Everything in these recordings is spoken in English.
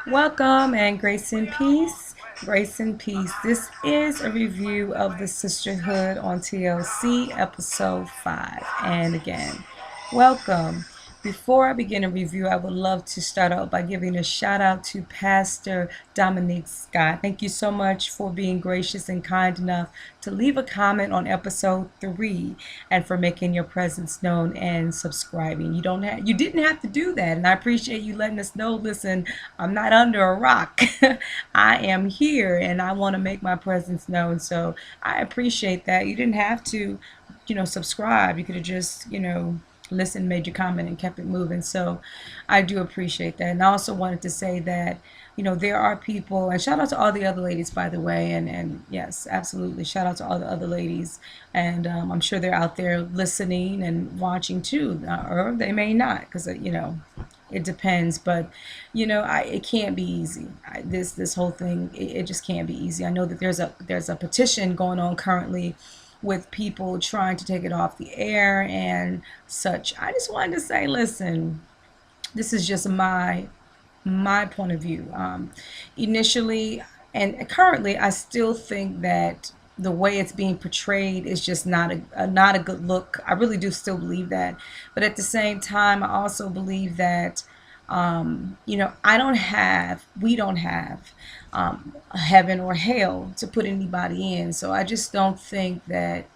Welcome and grace and peace. Grace and peace. This is a review of the Sisterhood on TLC, episode 5. And again, welcome. Before I begin a review, I would love to start out by giving a shout out to Pastor Dominique Scott. Thank you so much for being gracious and kind enough to leave a comment on episode 3 and for making your presence known and subscribing. You didn't have to do that, and I appreciate you letting us know. Listen, I'm not under a rock. I am here and I want to make my presence known. So I appreciate that. You didn't have to, subscribe. You could have just, listened, made your comment, and kept it moving. So I do appreciate that. And I also wanted to say that, there are people, and shout out to all the other ladies, by the way. And yes, absolutely. Shout out to all the other ladies. And I'm sure they're out there listening and watching too, or they may not, because, it depends. But it can't be easy. This whole thing, it just can't be easy. I know that there's a petition going on currently with people trying to take it off the air and such. I just wanted to say, listen, this is just my point of view. Initially and currently, I still think that the way it's being portrayed is just not a good look. I really do still believe that, but at the same time, I also believe that we don't have heaven or hell to put anybody in. So I just don't think that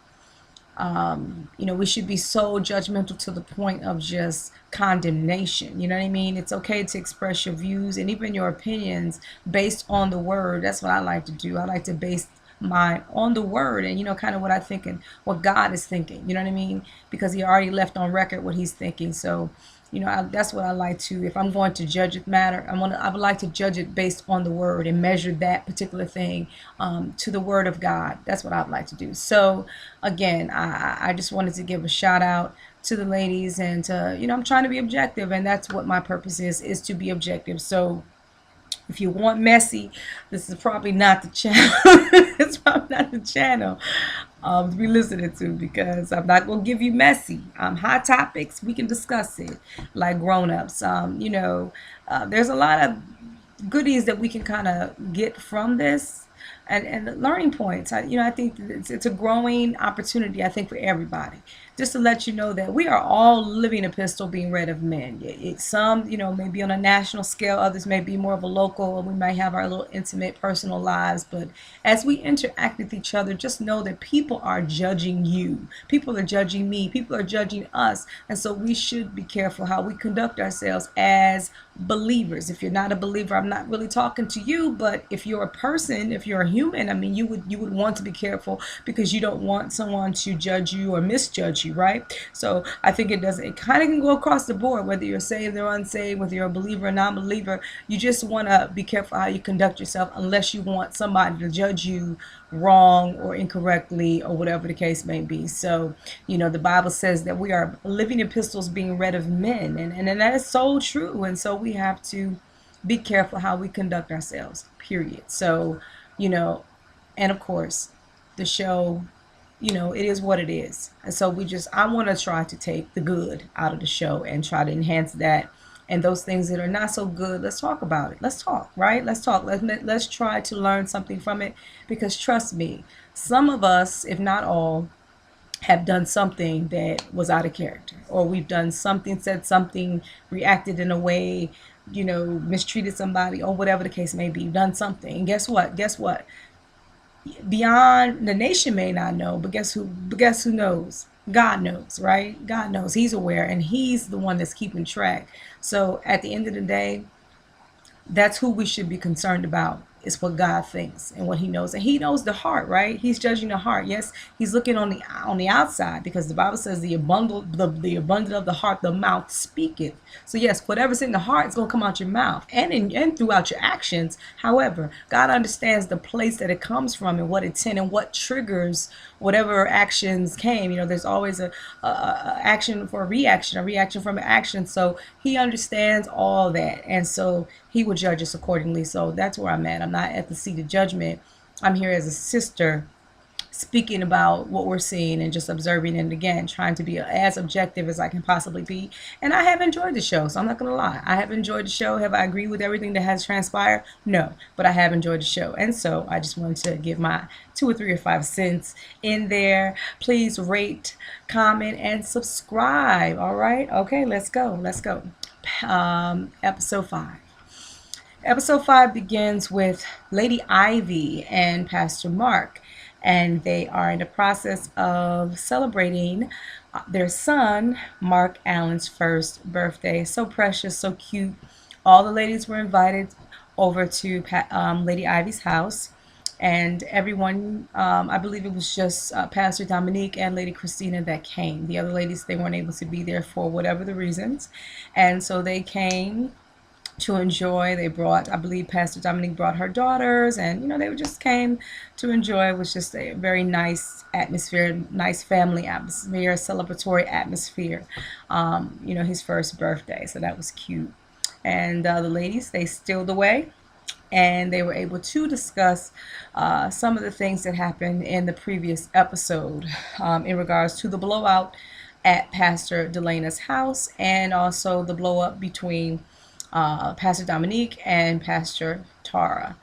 we should be so judgmental to the point of just condemnation. You know what I mean? It's okay to express your views and even your opinions based on the word. That's what I like to do. I like to base mine on the word and kind of what I think and what God is thinking. You know what I mean? Because He already left on record what He's thinking. So that's what I like to. If I'm going to judge a matter, I would like to judge it based on the word and measure that particular thing to the word of God. That's what I'd like to do. So again, I just wanted to give a shout out to the ladies and to, I'm trying to be objective, and that's what my purpose is to be objective. So if you want messy, this is probably not the channel. It's probably not the channel to be listening to, because I'm not going to give you messy. Hot topics, we can discuss it like grown-ups. There's a lot of goodies that we can kind of get from this, and learning points. I think that it's a growing opportunity, I think, for everybody. Just to let you know that we are all living epistle being read of men. Some, maybe on a national scale, others may be more of a local, and we might have our little intimate personal lives. But as we interact with each other, just know that people are judging you. People are judging me. People are judging us. And so we should be careful how we conduct ourselves as believers. If you're not a believer, I'm not really talking to you, but if you're a person, if you're a human, I mean, you would want to be careful, because you don't want someone to judge you or misjudge you, right? So I think it kind of can go across the board, whether you're saved or unsaved, whether you're a believer or non-believer. You just want to be careful how you conduct yourself, unless you want somebody to judge you wrong or incorrectly or whatever the case may be. So the Bible says that we are living epistles being read of men, and that is so true. And so we have to be careful how we conduct ourselves, period. So and of course the show, it is what it is. And so I want to try to take the good out of the show and try to enhance that. And those things that are not so good, let's talk about it. Let's talk, right? Let's talk. Let's try to learn something from it, because trust me, some of us, if not all, have done something that was out of character, or we've done something, said something, reacted in a way, mistreated somebody, or whatever the case may be. You've done something, and guess what? Beyond, the nation may not know, but guess who knows? God knows, right? God knows. He's aware, and He's the one that's keeping track. So at the end of the day, that's who we should be concerned about, is what God thinks and what He knows. And He knows the heart, right? He's judging the heart. Yes, He's looking on the outside, because the Bible says the abundant of the heart, the mouth speaketh. So yes, whatever's in the heart is going to come out your mouth and throughout your actions. However, God understands the place that it comes from and what intent and what triggers whatever actions came. There's always a action for a reaction from an action. So He understands all that, and so He will judge us accordingly. So that's where I'm at. I'm not at the seat of judgment. I'm here as a sister speaking about what we're seeing and just observing, and again trying to be as objective as I can possibly be. And I have enjoyed the show, so I'm not gonna lie, I have enjoyed the show. Have I agreed with everything that has transpired? No, but I have enjoyed the show, and so I just wanted to give my 2 or 3 or 5 cents in there. Please rate, comment, and subscribe. All right, okay, let's go, episode 5. Episode 5 begins with Lady Ivy and Pastor Mark, and they are in the process of celebrating their son, Mark Allen's first birthday. So precious, so cute. All the ladies were invited over to Lady Ivy's house, and everyone, I believe it was just Pastor Dominique and Lady Christina that came. The other ladies, they weren't able to be there for whatever the reasons, and so they came to enjoy. They brought, I believe Pastor Dominique brought her daughters, and they just came to enjoy. It was just a very nice atmosphere, nice family atmosphere, celebratory atmosphere. His first birthday, so that was cute. And the ladies, they stilled away, and they were able to discuss some of the things that happened in the previous episode in regards to the blowout at Pastor Delena's house, and also the blow up between Pastor Dominique and Pastor Tara.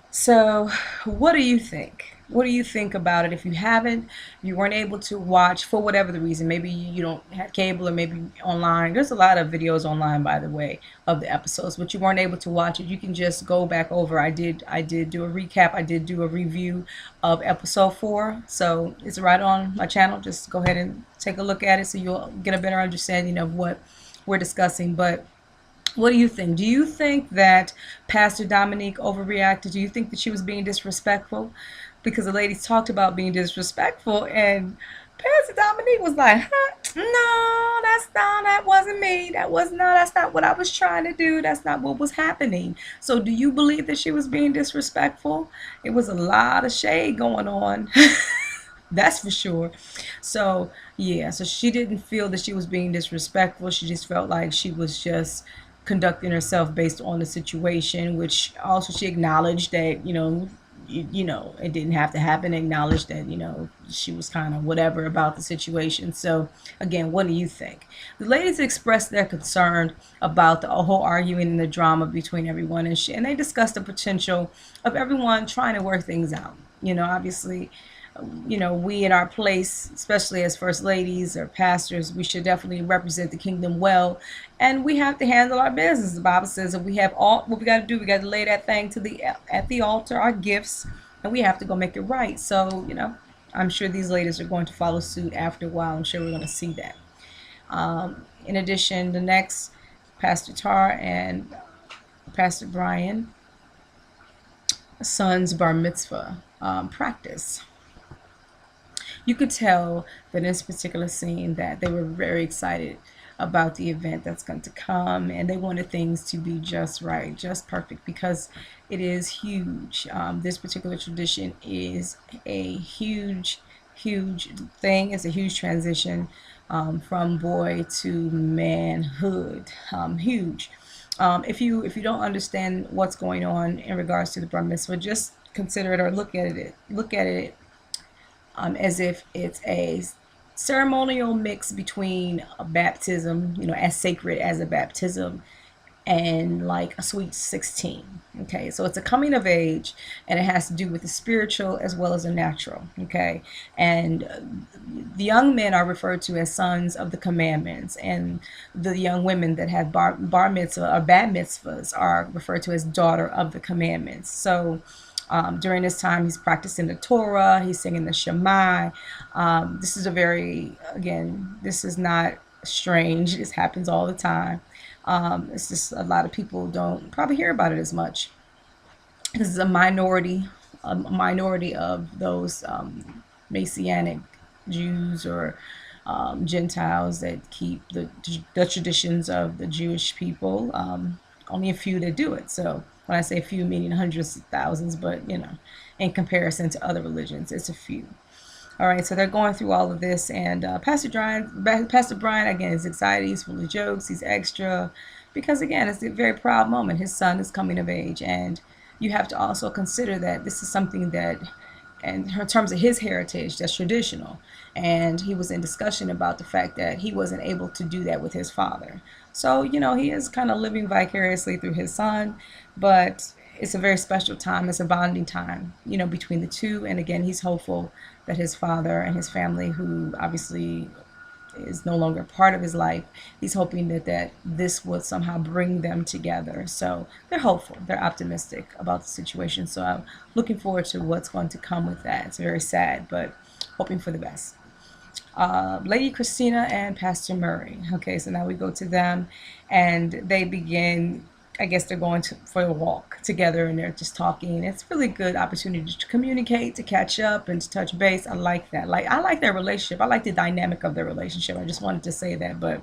So what do you think? What do you think about it? If you haven't, if you weren't able to watch for whatever the reason, maybe you don't have cable, or maybe online. There's a lot of videos online, by the way, of the episodes, but you weren't able to watch it. You can just go back over. I did do a recap. I did do a review of episode 4. So it's right on my channel. Just go ahead and take a look at it so you'll get a better understanding of what we're discussing. But what do you think? Do you think that Pastor Dominique overreacted? Do you think that she was being disrespectful? Because the ladies talked about being disrespectful, and Pastor Dominique was like, no, that wasn't me. That's not what I was trying to do. That's not what was happening. So do you believe that she was being disrespectful? It was a lot of shade going on. That's for sure. So yeah, so she didn't feel that she was being disrespectful. She just felt like she was just conducting herself based on the situation, which also she acknowledged that, it didn't have to happen. Acknowledged that, she was kind of whatever about the situation. So again, what do you think? The ladies expressed their concern about the whole arguing and the drama between everyone, and they discussed the potential of everyone trying to work things out. Obviously, we in our place, especially as first ladies or pastors, we should definitely represent the kingdom well, and we have to handle our business. The Bible says that we have all what we got to do. We got to lay that thing at the altar, our gifts, and we have to go make it right. So I'm sure these ladies are going to follow suit after a while. I'm sure we're going to see that. In addition, the next, Pastor Tar and Pastor Brian, son's bar mitzvah practice. You could tell that in this particular scene that they were very excited about the event that's going to come, and they wanted things to be just right, just perfect, because it is huge. This particular tradition is a huge thing. It's a huge transition from boy to manhood. Huge. If you don't understand what's going on in regards to the bar mitzvah, just consider it, or look at it as if it's a ceremonial mix between a baptism, as sacred as a baptism, and like a sweet 16. Okay, so it's a coming of age, and it has to do with the spiritual as well as the natural. Okay, and the young men are referred to as sons of the commandments, and the young women that have bar mitzvah or bat mitzvahs are referred to as daughter of the commandments. So during this time, he's practicing the Torah, he's singing the Shema. This is this is not strange. This happens all the time. It's just a lot of people don't probably hear about it as much. This is a minority of those Messianic Jews or Gentiles that keep the traditions of the Jewish people. Only a few that do it. So when I say a few, meaning hundreds of thousands, but in comparison to other religions, it's a few. All right, so they're going through all of this, and Pastor Brian, again, is excited. He's full of jokes. He's extra, because again, it's a very proud moment. His son is coming of age, and you have to also consider that this is something that, and in terms of his heritage, that's traditional. And he was in discussion about the fact that he wasn't able to do that with his father. So, he is kind of living vicariously through his son, but it's a very special time. It's a bonding time, between the two. And again, he's hopeful that his father and his family, who obviously is no longer part of his life, he's hoping that this would somehow bring them together. So they're hopeful, they're optimistic about the situation. So I'm looking forward to what's going to come with that. It's very sad, but hoping for the best. Lady Christina and Pastor Murray. Okay, so now we go to them, and they begin, I guess they're going for a walk together, and they're just talking. It's a really good opportunity to communicate, to catch up, and to touch base. I like that. I like their relationship. I like the dynamic of their relationship. I just wanted to say that. But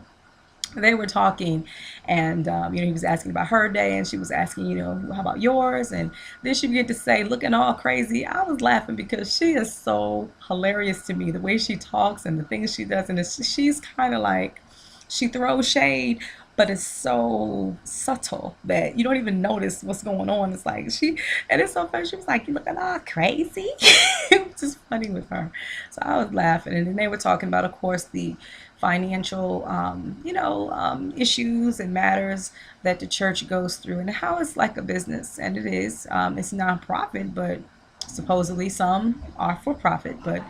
they were talking, and he was asking about her day, and she was asking, how about yours? And then she began to say, looking all crazy. I was laughing because she is so hilarious to me, the way she talks and the things she does. And she's kind of like, she throws shade, but it's so subtle that you don't even notice what's going on. It's like and it's so funny. She was like, you looking all crazy. It was just funny with her. So I was laughing. And then they were talking about, of course, the financial, issues and matters that the church goes through, and how it's like a business. And it is, it's nonprofit, but supposedly some are for profit, but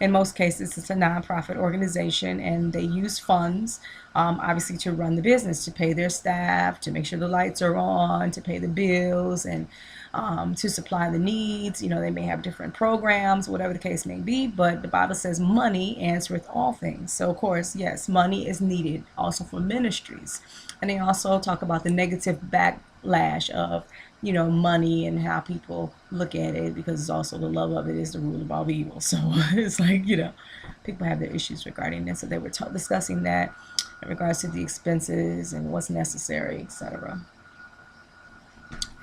in most cases it's a nonprofit organization, and they use funds, obviously, to run the business, to pay their staff, to make sure the lights are on, to pay the bills, and to supply the needs. They may have different programs, whatever the case may be, but the Bible says money answereth all things. So of course, yes, money is needed also for ministries. And they also talk about the negative backlash of money, and how people look at it, because it's also the love of it is the rule of all evil. So it's like, people have their issues regarding this. So they were discussing that in regards to the expenses and what's necessary, etc.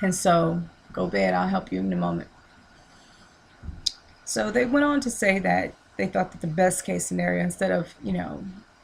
And so, go bed, I'll help you in a moment. So they went on to say that they thought that the best case scenario, instead of,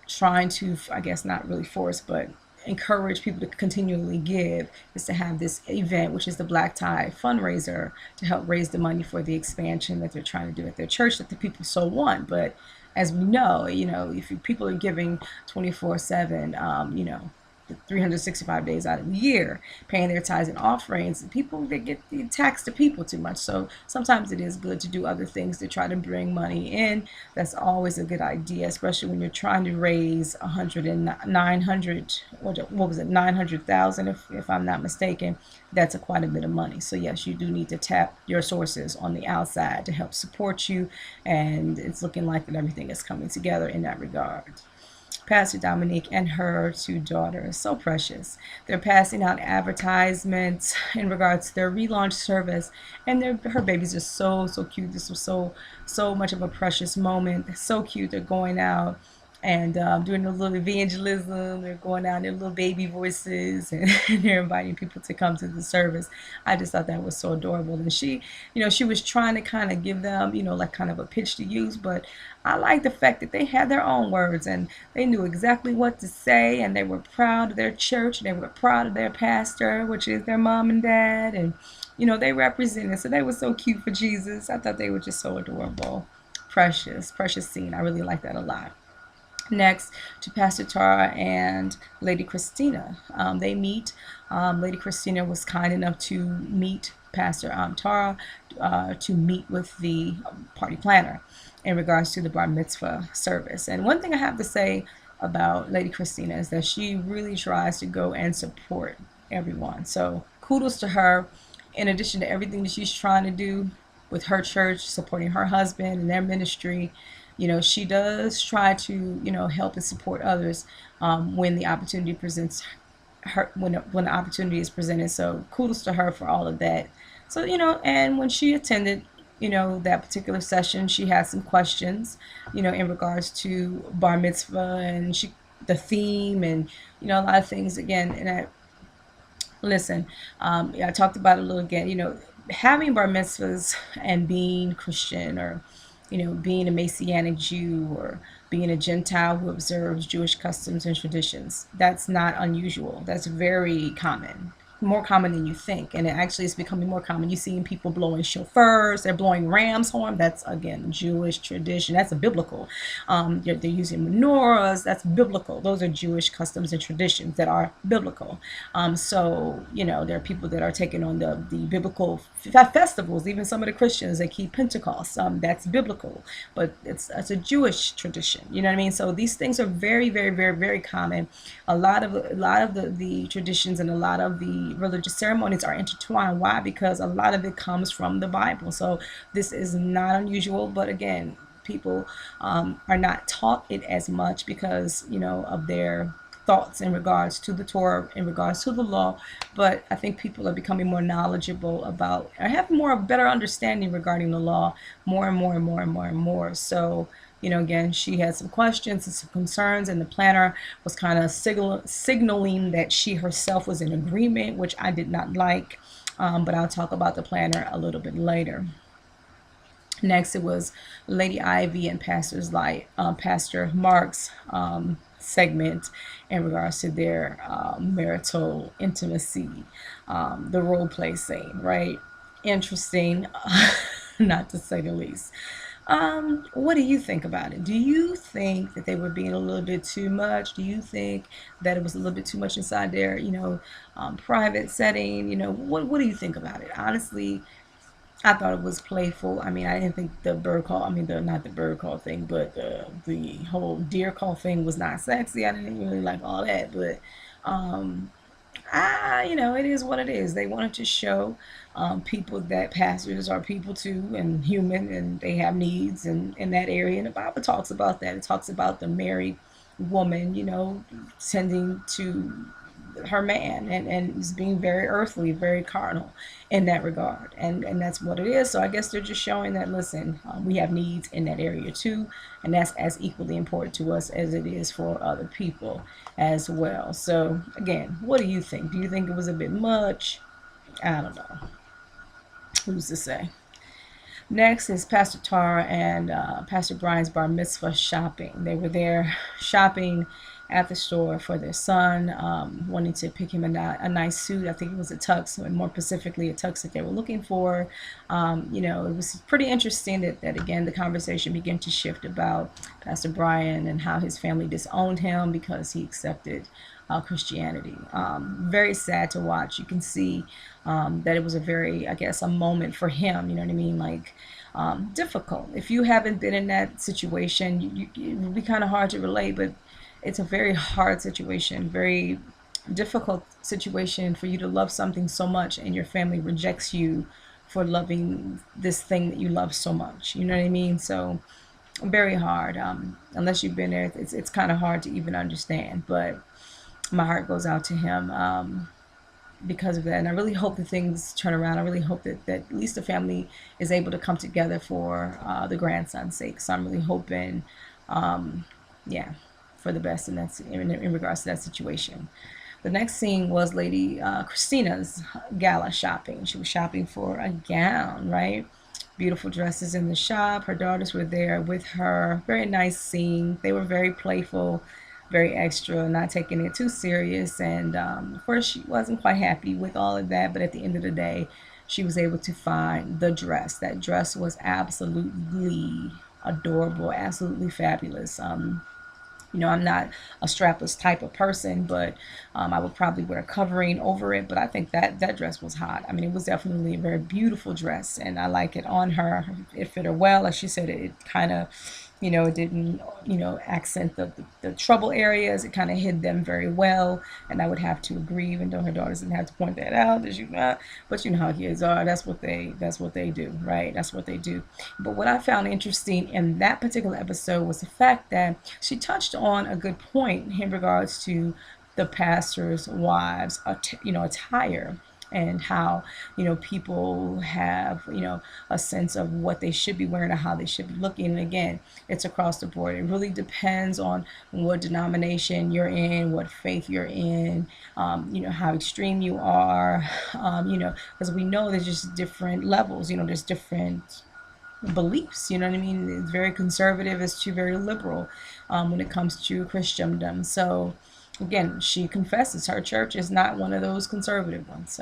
trying to, I guess, not really force, but encourage people to continually give, is to have this event, which is the Black Tie fundraiser, to help raise the money for the expansion that they're trying to do at their church, that the people so want. But as we know, if people are giving 24/7, the 365 days out of the year, paying their tithes and offerings, people, they get taxed the people too much. So sometimes it is good to do other things to try to bring money in. That's always a good idea, especially when you're trying to raise 900,000, if I'm not mistaken. That's quite a bit of money. So yes, you do need to tap your sources on the outside to help support you, and it's looking like that everything is coming together in that regard. Pastor Dominique and her two daughters, so precious. They're passing out advertisements in regards to their relaunch service, and her babies are so cute. This was so much of a precious moment. So cute. They're going out and doing a little evangelism. They're going out in their little baby voices, and they're inviting people to come to the service. I just thought that was so adorable. And she was trying to kind of give them, like kind of a pitch to use, but I like the fact that they had their own words, and they knew exactly what to say, and they were proud of their church, and they were proud of their pastor, which is their mom and dad, and they represented. So they were so cute for Jesus. I thought they were just so adorable. Precious scene. I really like that a lot. Next, to Pastor Tara and Lady Christina. They meet. Lady Christina was kind enough to meet Pastor Tara, to meet with the party planner in regards to the bar mitzvah service. And one thing I have to say about Lady Christina is that she really tries to go and support everyone. So kudos to her. In addition to everything that she's trying to do with her church, supporting her husband and their ministry, she does try to, help and support others when the opportunity presents her, when the opportunity is presented. So kudos to her for all of that. So, and when she attended, that particular session, she had some questions, in regards to bar mitzvah and the theme, and, a lot of things again. And I talked about it a little again, having bar mitzvahs and being Christian, or being a Messianic Jew, or being a Gentile who observes Jewish customs and traditions. That's not unusual. That's very common. more common than you think, and it actually is becoming more common. You're seeing people blowing shofars, they're blowing ram's horn. That's again Jewish tradition. That's a biblical. They're using menorahs. That's biblical. Those are Jewish customs and traditions that are biblical. So there are people that are taking on the biblical festivals. Even some of the Christians that keep Pentecost. That's biblical, but it's a Jewish tradition. You know what I mean? So these things are very, very, very, very common. A lot of the traditions and a lot of the religious ceremonies are intertwined. Why? Because a lot of it comes from the Bible. So this is not unusual, but again, people are not taught it as much because of their thoughts in regards to the Torah, in regards to the law. But I think people are becoming more knowledgeable about, or have more of a better understanding regarding the law, more and more and more and more and more. So again, she had some questions and some concerns, and the planner was kind of signaling that she herself was in agreement, which I did not like. But I'll talk about the planner a little bit later. Next, it was Lady Ivy and Pastor Mark's segment in regards to their marital intimacy, the role play scene, right? Interesting, not to say the least. What do you think about it? Do you think that they were being a little bit too much? Do you think that it was a little bit too much inside their, private setting? What do you think about it? Honestly, I thought it was playful. I mean, I didn't think the bird call, not the bird call thing, but the whole deer call thing was not sexy. I didn't really like all that, but it is what it is. They wanted to show people that pastors are people too and human, and they have needs in that area. And the Bible talks about that. It talks about the married woman, tending to her man and is being very earthly, very carnal in that regard. And that's what it is. So I guess they're just showing that, listen, we have needs in that area too. And that's as equally important to us as it is for other people as well. So again, what do you think? Do you think it was a bit much? I don't know. Who's to say? Next is Pastor Tara and Pastor Brian's bar mitzvah shopping. They were there shopping at the store for their son, wanting to pick him a nice suit. I think it was a tux, and more specifically a tux that they were looking for. It was pretty interesting that again, the conversation began to shift about Pastor Brian and how his family disowned him because he accepted Christianity. Very sad to watch. You can see that it was a moment for him, you know what I mean? Like, difficult. If you haven't been in that situation, it would be kind of hard to relate, but it's a very hard situation, very difficult situation for you to love something so much and your family rejects you for loving this thing that you love so much. You know what I mean? So very hard. Unless you've been there, it's kind of hard to even understand. But my heart goes out to him because of that. And I really hope that things turn around. I really hope that at least the family is able to come together for the grandson's sake. So I'm really hoping, for the best in regards to that situation. The next scene was Lady Christina's gala shopping. She was shopping for a gown, right? Beautiful dresses in the shop. Her daughters were there with her. Very nice scene. They were very playful, very extra, not taking it too serious. And of course, she wasn't quite happy with all of that. But at the end of the day, she was able to find the dress. That dress was absolutely adorable, absolutely fabulous. I'm not a strapless type of person, but I would probably wear a covering over it. But I think that dress was hot. I mean, it was definitely a very beautiful dress, and I like it on her. It fit her well. Like she said, it kind of, it didn't, accent the trouble areas. It kind of hid them very well, and I would have to agree, even though her daughters didn't have to point that out. But you know how kids are. That's what they do, right? That's what they do. But what I found interesting in that particular episode was the fact that she touched on a good point in regards to the pastor's wives, attire. And how, people have, a sense of what they should be wearing or how they should be looking. And again, it's across the board. It really depends on what denomination you're in, what faith you're in, how extreme you are, because we know there's just different levels, there's different beliefs, you know what I mean? It's very conservative as to very liberal when it comes to Christendom. So Again, she confesses her church is not one of those conservative ones.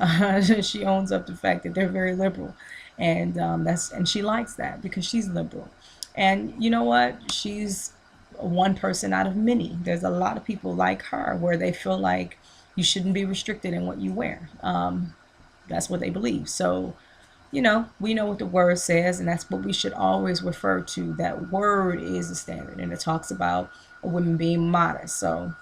She owns up to the fact that they're very liberal, and and she likes that because she's liberal. And you know what? She's one person out of many. There's a lot of people like her where they feel like you shouldn't be restricted in what you wear. That's what they believe. So, we know what the word says, and that's what we should always refer to. That word is the standard, and it talks about women being modest. So,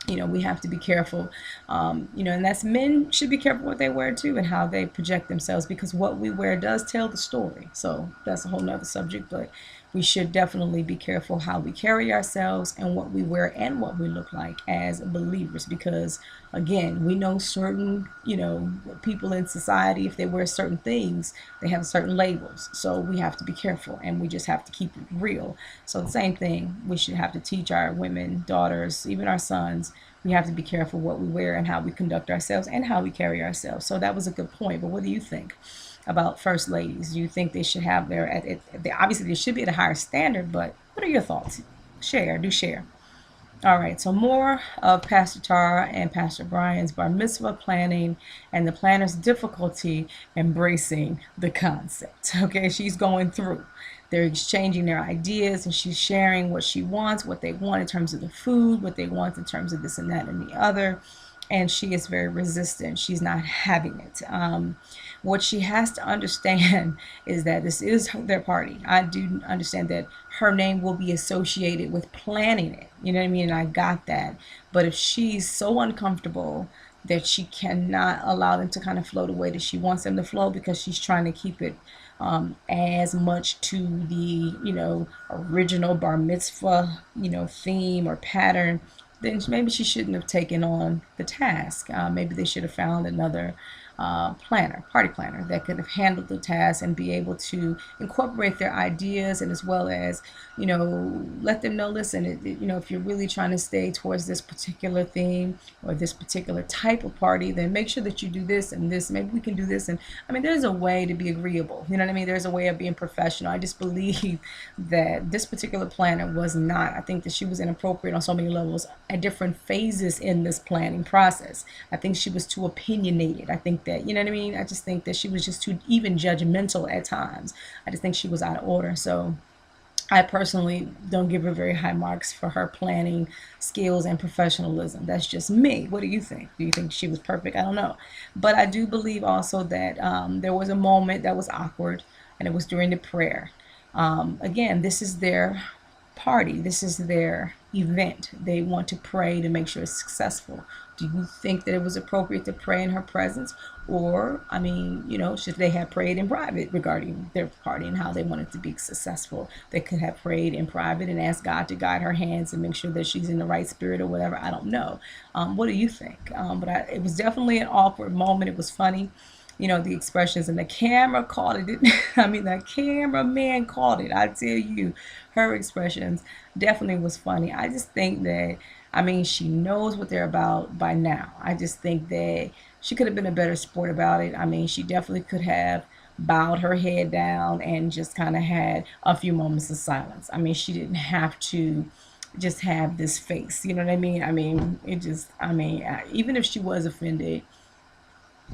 we have to be careful, and that's men should be careful what they wear too and how they project themselves, because what we wear does tell the story. So that's a whole nother subject, but we should definitely be careful how we carry ourselves and what we wear and what we look like as believers, because again, we know certain, people in society, if they wear certain things, they have certain labels. So we have to be careful, and we just have to keep it real. So the same thing, we should have to teach our women, daughters, even our sons. We have to be careful what we wear and how we conduct ourselves and how we carry ourselves. So that was a good point. But what do you think about first ladies? Do you think they should have obviously they should be at a higher standard, but what are your thoughts? Share. All right, so more of Pastor Tara and Pastor Brian's bar mitzvah planning and the planner's difficulty embracing the concept. Okay, she's going through. They're exchanging their ideas, and she's sharing what she wants, what they want in terms of the food, what they want in terms of this and that and the other. And she is very resistant. She's not having it. What she has to understand is that this is their party. I do understand that her name will be associated with planning it. You know what I mean? And I got that. But if she's so uncomfortable that she cannot allow them to kind of flow the way that she wants them to flow, because she's trying to keep it as much to the, original bar mitzvah, theme or pattern, then maybe she shouldn't have taken on the task. Maybe they should have found another party planner that could have handled the task and be able to incorporate their ideas, and as well as, let them know, listen, if you're really trying to stay towards this particular theme or this particular type of party, then make sure that you do this and this. Maybe we can do this. And there's a way to be agreeable. You know what I mean? There's a way of being professional. I just believe that this particular planner was not. I think that she was inappropriate on so many levels at different phases in this planning process. I think she was too opinionated. I think that, you know what I mean? I just think that she was just too even judgmental at times. I just think she was out of order. So I personally don't give her very high marks for her planning skills and professionalism. That's just me. What do you think? Do you think she was perfect? I don't know. But I do believe also that there was a moment that was awkward, and it was during the prayer. Again, this is their party. This is their event. They want to pray to make sure it's successful. Do you think that it was appropriate to pray in her presence? Or, should they have prayed in private regarding their party and how they wanted to be successful? They could have prayed in private and asked God to guide her hands and make sure that she's in the right spirit or whatever. I don't know. What do you think? It was definitely an awkward moment. It was funny. The expressions, and the camera caught it. The cameraman caught it. I tell you, her expressions definitely was funny. I just think that, she knows what they're about by now. I just think that she could have been a better sport about it. She definitely could have bowed her head down and just kind of had a few moments of silence. She didn't have to just have this face. You know what I mean? Even if she was offended,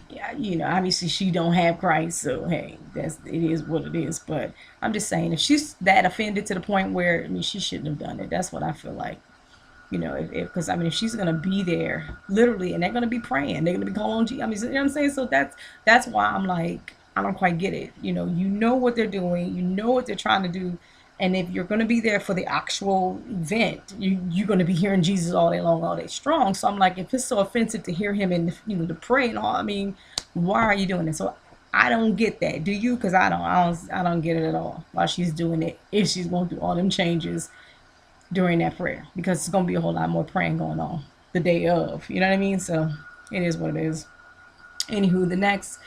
yeah, obviously she don't have Christ, so hey, it is what it is. But I'm just saying, if she's that offended to the point where, she shouldn't have done it. That's what I feel like. Because if she's gonna be there literally, and they're gonna be praying, they're gonna be calling on Jesus. You know what I'm saying? So that's why I'm like, I don't quite get it. You know what they're doing, you know what they're trying to do. And if you're going to be there for the actual event, you're going to be hearing Jesus all day long, all day strong. So I'm like, if it's so offensive to hear him and, to pray and all, why are you doing it? So I don't get that. Do you? Because I don't get it at all while she's doing it. If she's going through all them changes during that prayer, because it's going to be a whole lot more praying going on the day of. You know what I mean? So it is what it is. Anywho, the next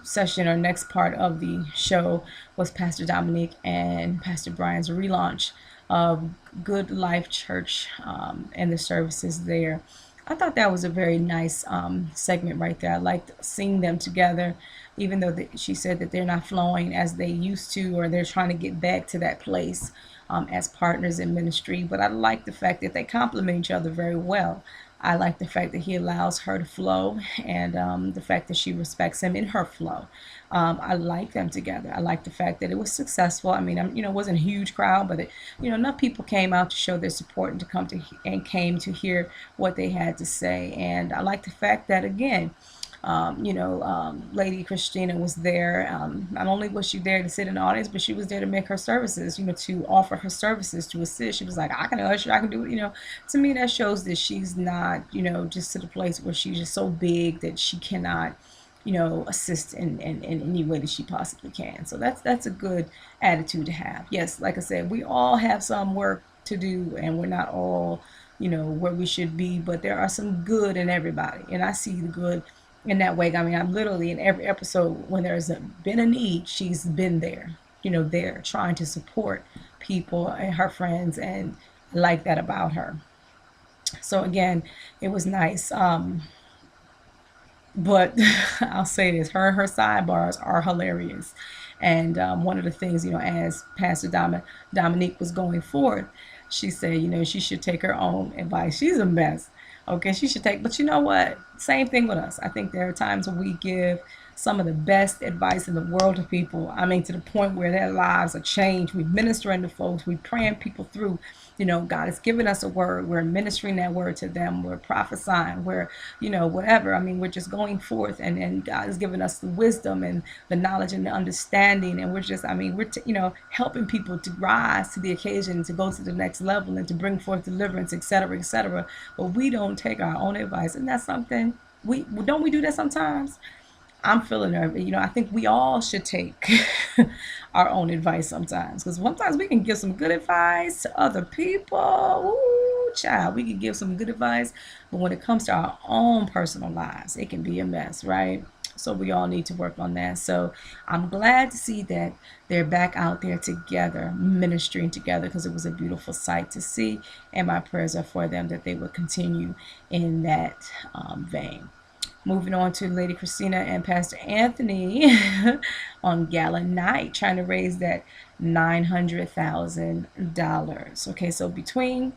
session or next part of the show was Pastor Dominic and Pastor Brian's relaunch of Good Life Church and the services there. I thought that was a very nice segment right there. I liked seeing them together, even though she said that they're not flowing as they used to, or they're trying to get back to that place. as partners in ministry. But I like the fact that they complement each other very well. I like the fact that he allows her to flow, and the fact that she respects him in her flow. I like them together. I like the fact that it was successful. I mean, it wasn't a huge crowd, but enough people came out to show their support and to come to and came to hear what they had to say. And I like the fact that, again, Lady Christina was there. Not only was she there to sit in the audience, but she was there to make her services, to offer her services to assist. She was like, I can usher, I can do it. To me, that shows that she's not, just to the place where she's just so big that she cannot, assist in any way that she possibly can. So that's a good attitude to have. Yes, like I said, we all have some work to do, and we're not all, where we should be, but there are some good in everybody, and I see the good in that way. I mean, I'm literally in every episode when there's been a need, she's been there, there trying to support people and her friends, and I like that about her. So again, it was nice. But I'll say this: her sidebars are hilarious, and one of the things, as Pastor Dominique was going forth, she said, she should take her own advice. She's a mess. Okay, she should take, but you know what? Same thing with us. I think there are times when we give some of the best advice in the world to people. I mean, to the point where their lives are changed. We're ministering to folks. We're praying people through. God has given us a word. We're ministering that word to them. We're prophesying. We're, whatever. I mean, we're just going forth, and God has given us the wisdom and the knowledge and the understanding. And we're just, helping people to rise to the occasion, to go to the next level, and to bring forth deliverance, etc., etc. But we don't take our own advice, and that's something we do that sometimes. I'm feeling nervous. I think we all should take our own advice sometimes, because sometimes we can give some good advice to other people. Ooh, child, we can give some good advice, but when it comes to our own personal lives, it can be a mess, right? So we all need to work on that. So I'm glad to see that they're back out there together, ministering together, because it was a beautiful sight to see. And my prayers are for them, that they will continue in that vein. Moving on to Lady Christina and Pastor Anthony on Gala Night, trying to raise that $900,000. Okay, so between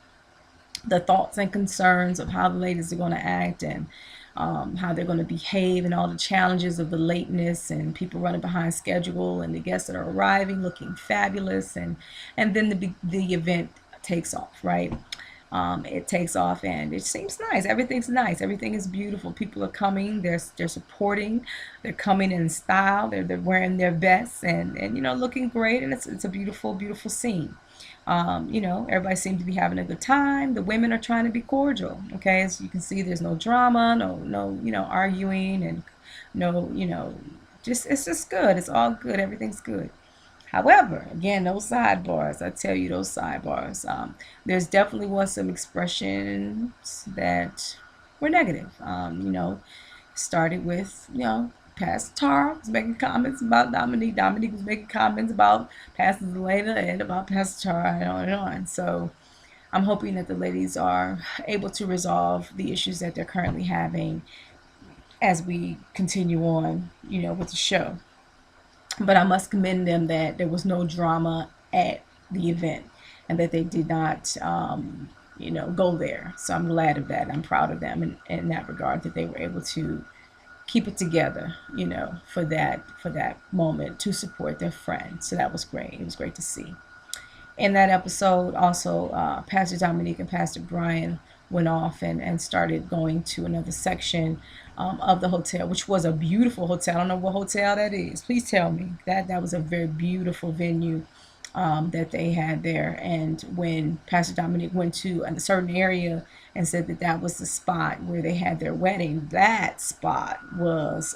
the thoughts and concerns of how the ladies are going to act, and how they're going to behave, and all the challenges of the lateness and people running behind schedule, and the guests that are arriving looking fabulous, and then the event takes off, right? It takes off, and it seems nice. Everything's nice. Everything is beautiful. People are coming. They're supporting. They're coming in style. They're wearing their vests, and looking great. And it's a beautiful, beautiful scene. Everybody seems to be having a good time. The women are trying to be cordial. Okay, as you can see, there's no drama, no arguing, and it's just good. It's all good. Everything's good. However, again, those sidebars, I tell you, those sidebars, there's definitely was some expressions that were negative. Started with, Pastor Tara was making comments about Dominique. Dominique was making comments about Pastor Zelena and about Pastor Tara, and on and on. So I'm hoping that the ladies are able to resolve the issues that they're currently having as we continue on, with the show. But I must commend them that there was no drama at the event, and that they did not, go there. So I'm glad of that. I'm proud of them in that regard, that they were able to keep it together, for that moment, to support their friend. So that was great. It was great to see. In that episode, also, Pastor Dominique and Pastor Brian went off and started going to another section of the hotel, which was a beautiful hotel. I don't know what hotel that is. Please tell me. That was a very beautiful venue that they had there. And when Pastor Dominic went to a certain area and said that was the spot where they had their wedding, that spot was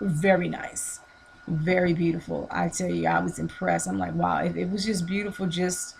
very nice, very beautiful. I tell you, I was impressed. I'm like, wow, it was just beautiful, just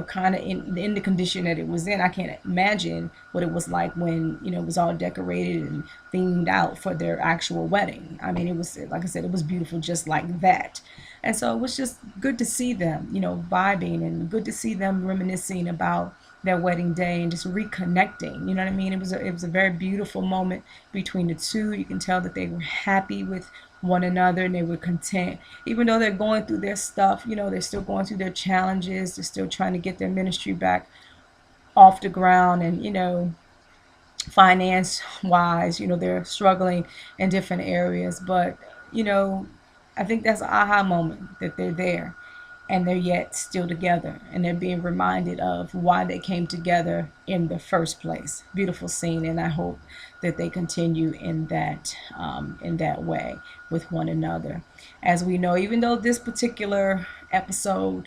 kind of in the condition that it was in. I can't imagine what it was like when, it was all decorated and themed out for their actual wedding. I mean, it was, like I said, it was beautiful just like that. And so it was just good to see them, vibing, and good to see them reminiscing about their wedding day and just reconnecting. You know what I mean? It was a very beautiful moment between the two. You can tell that they were happy with one another, and they were content. Even though they're going through their stuff, they're still going through their challenges. They're still trying to get their ministry back off the ground, and finance wise, they're struggling in different areas. But you know I think that's an aha moment, that they're there and they're yet still together, and they're being reminded of why they came together in the first place. Beautiful scene, and I hope that they continue in that way with one another. As we know, even though this particular episode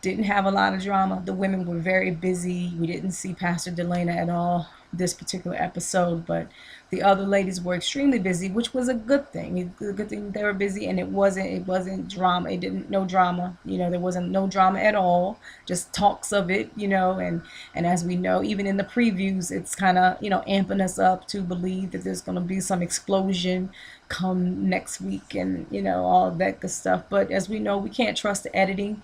didn't have a lot of drama, the women were very busy. We didn't see Pastor Delana at all this particular episode, but the other ladies were extremely busy, which was a good thing. A good thing they were busy, and it wasn't drama. It didn't no drama. There wasn't no drama at all. Just talks of it. And as we know, even in the previews, it's kind of amping us up to believe that there's going to be some explosion come next week, and all of that good stuff. But as we know, we can't trust the editing.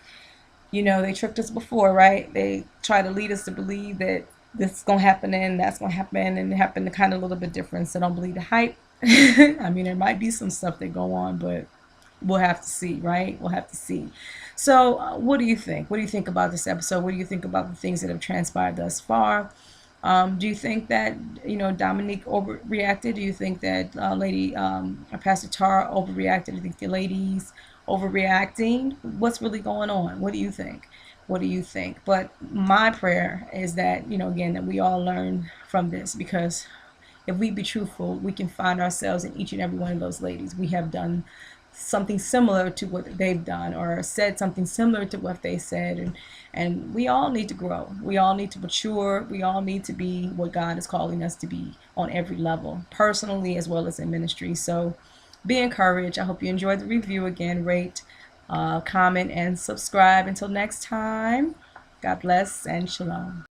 They tricked us before, right? They try to lead us to believe that this is going to happen and that's going to happen, and it happened kind of a little bit different. So don't believe the hype. I mean, there might be some stuff that go on, but we'll have to see, right? We'll have to see. So what do you think? What do you think about this episode? What do you think about the things that have transpired thus far? Do you think that Dominique overreacted? Do you think that Lady Pastor Tara overreacted? Do you think the ladies overreacting? What's really going on? What do you think? What do you think? But my prayer is that again, that we all learn from this, because if we be truthful, we can find ourselves in each and every one of those ladies. We have done something similar to what they've done, or said something similar to what they said, and we all need to grow. We all need to mature. We all need to be what God is calling us to be on every level, personally as well as in ministry. So be encouraged. I hope you enjoyed the review. Again, rate, comment, and subscribe. Until next time, God bless and shalom.